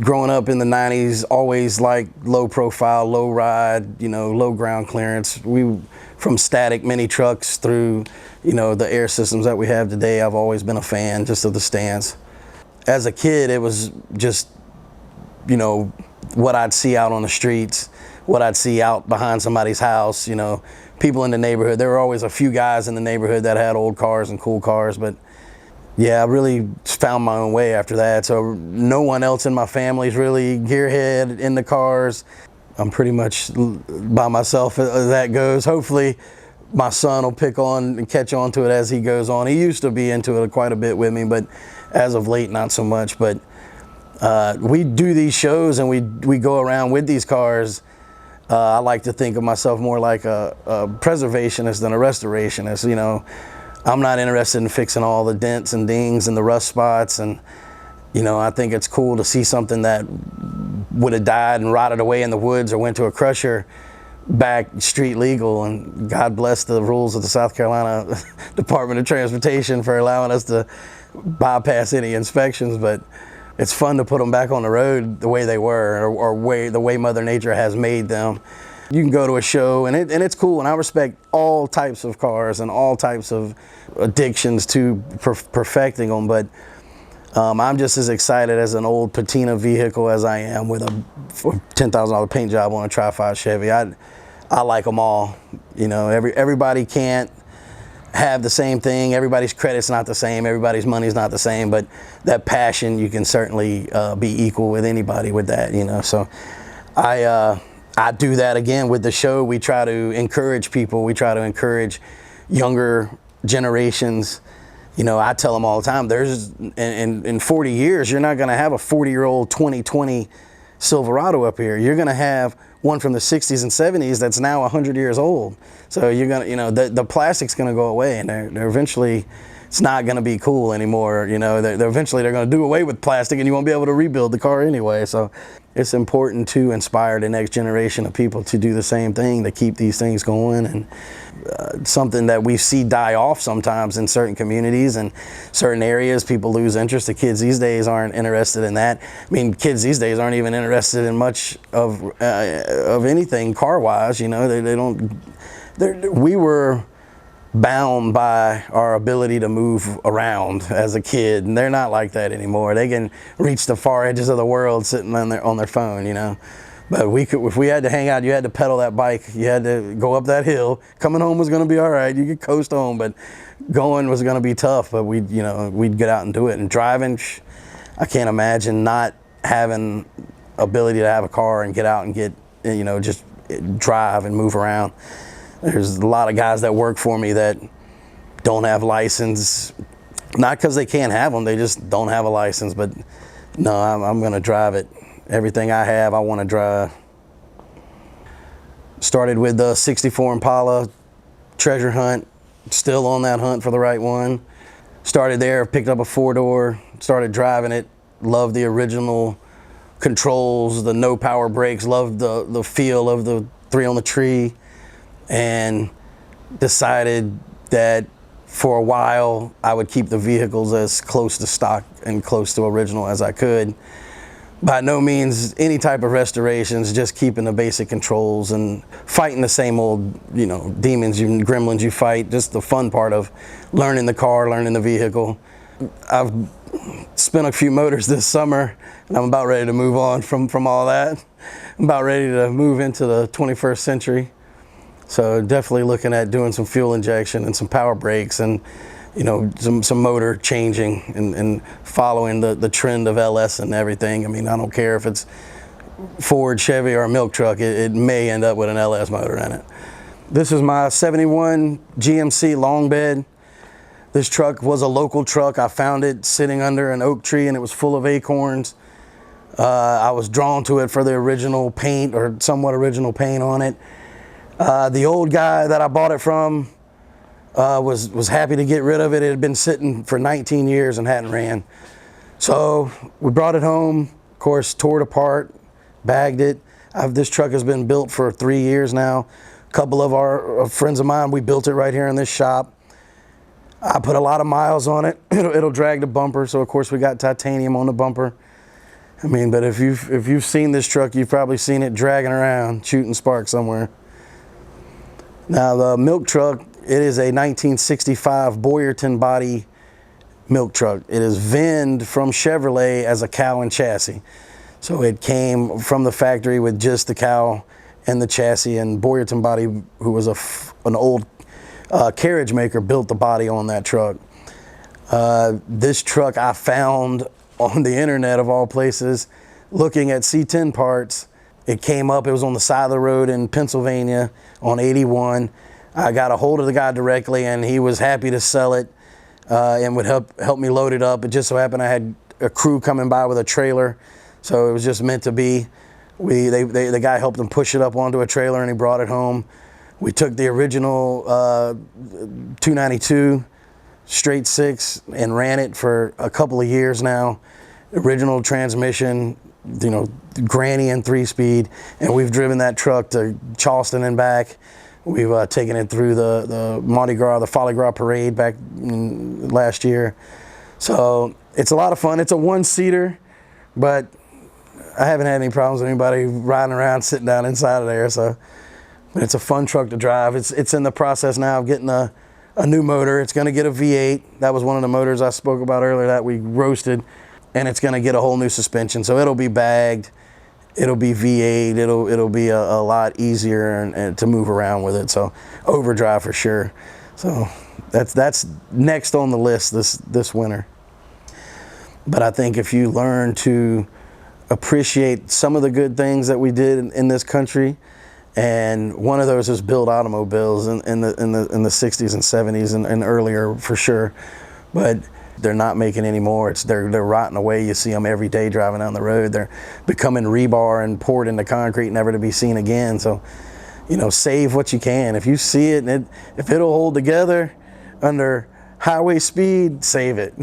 growing up in the 90s, always like low profile, low ride, low ground clearance. From static mini trucks through, the air systems that we have today, I've always been a fan just of the stance. As a kid, it was just, what I'd see out on the streets, what I'd see out behind somebody's house, people in the neighborhood. There were always a few guys in the neighborhood that had old cars and cool cars, but yeah, I really found my own way after that. So no one else in my family's really gearhead in the cars. I'm pretty much by myself as that goes. Hopefully my son will pick on and catch on to it as he goes on. He used to be into it quite a bit with me, but as of late, not so much. But we do these shows and we go around with these cars. I like to think of myself more like a preservationist than a restorationist. I'm not interested in fixing all the dents and dings and the rust spots, and I think it's cool to see something that would have died and rotted away in the woods or went to a crusher back street legal. And God bless the rules of the South Carolina Department of Transportation for allowing us to bypass any inspections, but it's fun to put them back on the road the way they were, or the way Mother Nature has made them. You can go to a show and it's cool, and I respect all types of cars and all types of addictions to perfecting them, but I'm just as excited as an old patina vehicle as I am with a $10,000 paint job on a Tri-5 Chevy. I like them all. Everybody can't have the same thing. Everybody's credit's not the same. Everybody's money's not the same, but that passion, you can certainly be equal with anybody with that, So I do that again with the show. We try to encourage people. We try to encourage younger generations. I tell them all the time, there's in 40 years, you're not going to have a 40-year-old 2020 Silverado up here. You're going to have one from the 60s and 70s that's now 100 years old. So you're going to, the plastic's going to go away, and they're eventually, it's not going to be cool anymore. Eventually they're going to do away with plastic, and you won't be able to rebuild the car anyway. So it's important to inspire the next generation of people to do the same thing, to keep these things going. And something that we see die off sometimes in certain communities and certain areas, people lose interest. The kids these days aren't interested in that. I mean, kids these days aren't even interested in much of anything car-wise. They don't. We were bound by our ability to move around as a kid, and they're not like that anymore. They can reach the far edges of the world sitting on their phone, But if we had to hang out, you had to pedal that bike, you had to go up that hill. Coming home was going to be all right. You could coast home, but going was going to be tough. But we'd get out and do it. And driving, I can't imagine not having ability to have a car and get out and get, just drive and move around. There's a lot of guys that work for me that don't have license, not because they can't have them, they just don't have a license. But no, I'm going to drive it. Everything I have, I want to drive. Started with the 64 Impala treasure hunt, still on that hunt for the right one. Started there, picked up a 4-door, started driving it, loved the original controls, the no power brakes, loved the feel of the 3 on the tree, and decided that for a while I would keep the vehicles as close to stock and close to original as I could. By no means any type of restorations, just keeping the basic controls and fighting the same old, demons and gremlins you fight, just the fun part of learning the car, learning the vehicle. I've spent a few motors this summer, and I'm about ready to move on from all that. I'm about ready to move into the 21st century. So definitely looking at doing some fuel injection and some power brakes and some motor changing and following the trend of LS and everything. I mean, I don't care if it's Ford, Chevy, or a milk truck, it may end up with an LS motor in it. This is my 71 GMC long bed. This truck was a local truck. I found it sitting under an oak tree and it was full of acorns. I was drawn to it for the original paint, or somewhat original paint on it. The old guy that I bought it from was happy to get rid of it. It had been sitting for 19 years and hadn't ran. So we brought it home, of course, tore it apart, bagged it. This truck has been built for 3 years now. A couple of our friends of mine, we built it right here in this shop. I put a lot of miles on it. It'll drag the bumper, so of course we got titanium on the bumper. I mean, but if you've seen this truck, you've probably seen it dragging around, shooting sparks somewhere. Now the milk truck, it is a 1965 Boyerton body milk truck. It is VIN'd from Chevrolet as a cow and chassis. So it came from the factory with just the cow and the chassis, and Boyerton Body, who was an old carriage maker, built the body on that truck. This truck I found on the internet of all places, looking at C10 parts. It came up, it was on the side of the road in Pennsylvania on 81. I got a hold of the guy directly, and he was happy to sell it and would help me load it up. It just so happened I had a crew coming by with a trailer, so it was just meant to be. The guy helped him push it up onto a trailer, and he brought it home. We took the original 292 straight six and ran it for a couple of years now. Original transmission, you know, granny and 3-speed, and we've driven that truck to Charleston and back. We've taken it through the Mardi Gras, the Folly Gras parade back last year. So it's a lot of fun. It's a one-seater, but I haven't had any problems with anybody riding around, sitting down inside of there. So, but it's a fun truck to drive. It's in the process now of getting a new motor. It's going to get a V8. That was one of the motors I spoke about earlier that we roasted, and it's going to get a whole new suspension. So it'll be bagged. It'll be V8. It'll be a lot easier and to move around with it. So overdrive for sure. So that's next on the list this winter. But I think if you learn to appreciate some of the good things that we did in this country, and one of those is build automobiles in the 60s and 70s and earlier for sure, but they're not making any more. They're rotting away. You see them every day driving down the road. They're becoming rebar and poured into concrete, never to be seen again. So, you know, save what you can. If you see it and if it'll hold together under highway speed, save it.